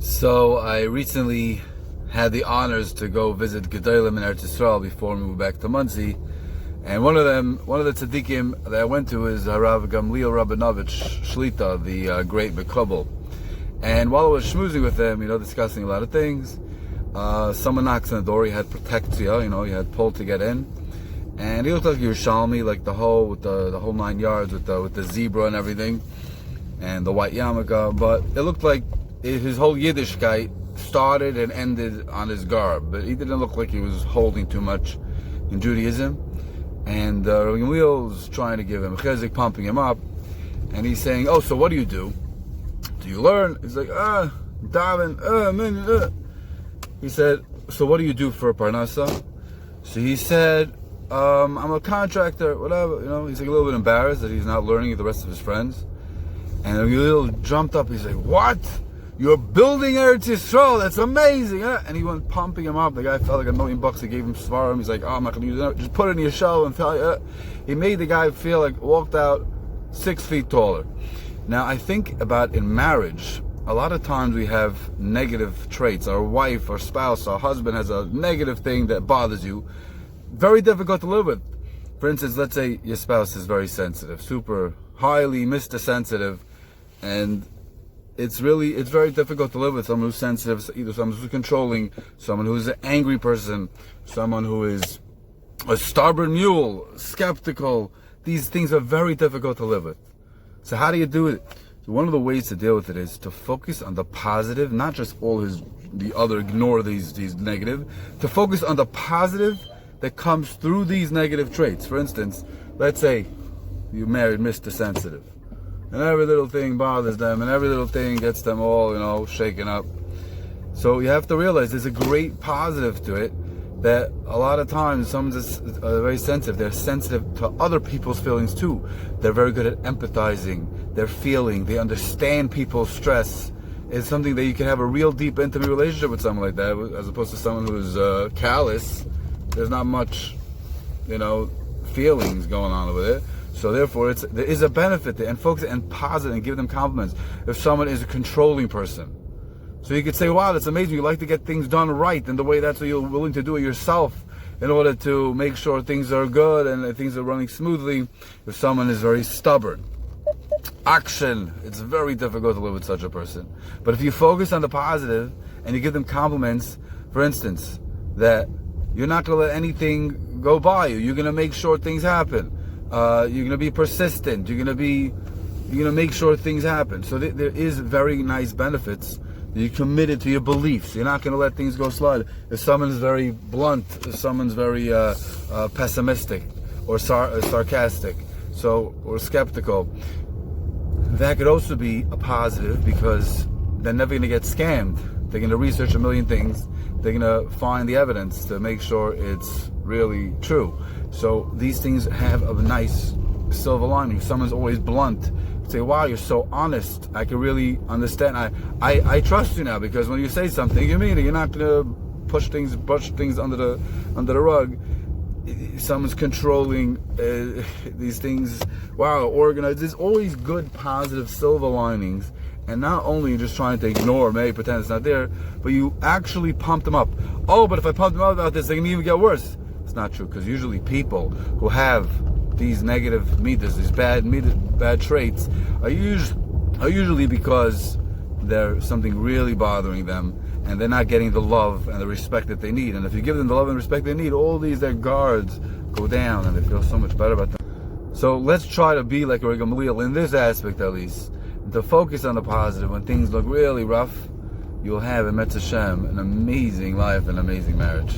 So I recently had the honors to go visit Gedolim in Eretz Yisrael before we moved back to Monsey. And one of the tzaddikim that I went to is Harav Gamliel Rabinovich Shlita, the great Mekubal. And while I was schmoozing with him, discussing a lot of things, someone knocks on the door. He had protectia, he had pull to get in. And he looked like Yerushalmi, like the whole 9 yards with the zebra and everything, and the white yarmulke. But it looked like his whole Yiddishkeit started and ended on his garb. But he didn't look like he was holding too much in Judaism. And Rabbi Gamliel was trying to give him a chizuk, pumping him up. And he's saying, "Oh, so what do you do? Do you learn?" He's like, daven, He said, "So what do you do for parnasa?" So he said, "I'm a contractor, whatever." He's like a little bit embarrassed that he's not learning with the rest of his friends. And Gamliel jumped up. He's like, "What? You're building Eretz Yisrael? That's amazing!" And he went pumping him up. The guy felt like $1 million. He gave him svarim. He's like, "Oh, I'm not going to use it. Just put it in your shell and tell you." He made the guy feel like walked out 6 feet taller. Now, I think about in marriage, a lot of times we have negative traits. Our wife, our spouse, our husband has a negative thing that bothers you. Very difficult to live with. For instance, let's say your spouse is very sensitive, super highly Mr. Sensitive, and it's very difficult to live with someone who's sensitive, either someone who's controlling, someone who's an angry person, someone who is a stubborn mule, skeptical. These things are very difficult to live with. So how do you do it? So one of the ways to deal with it is to focus on the positive, not just ignore these negative, to focus on the positive that comes through these negative traits. For instance, let's say you married Mr. Sensitive, and every little thing bothers them, and every little thing gets them all, shaken up. So you have to realize there's a great positive to it, that a lot of times someone's very sensitive. They're sensitive to other people's feelings too. They're very good at empathizing. They're feeling. They understand people's stress. It's something that you can have a real deep, intimate relationship with someone like that, as opposed to someone who's callous. There's not much, feelings going on with it. So therefore, there is a benefit there, and focus and positive and give them compliments. If someone is a controlling person, so you could say, "Wow, that's amazing. You like to get things done right, and the way that's what you're willing to do it yourself in order to make sure things are good and things are running smoothly." If someone is very stubborn, action, it's very difficult to live with such a person. But if you focus on the positive and you give them compliments, for instance, that you're not going to let anything go by you. You're going to make sure things happen. You're going to be persistent. You're going to make sure things happen. So there is very nice benefits. You're committed to your beliefs. You're not going to let things go slide. If someone's very blunt, if someone's very pessimistic or sarcastic, or skeptical, that could also be a positive, because they're never going to get scammed. They're going to research a million things. They're going to find the evidence to make sure it's really true. So these things have a nice silver lining. If someone's always blunt, say, "Wow, you're so honest. I can really understand. I trust you now, because when you say something, you mean it. You're not going to brush things under the rug." Someone's controlling these things. Wow, organized. There's always good, positive silver linings. And not only you're just trying to ignore, maybe pretend it's not there, but you actually pump them up. "Oh, but if I pump them up about this, they can even get worse." It's not true, because usually people who have these negative midas, these bad traits, are usually because there's something really bothering them, and they're not getting the love and the respect that they need. And if you give them the love and respect they need, all their guards go down, and they feel so much better about them. So let's try to be like Rabbi Gamliel in this aspect, at least, to focus on the positive. When things look really rough, you'll have, in Metz Hashem, an amazing life and amazing marriage.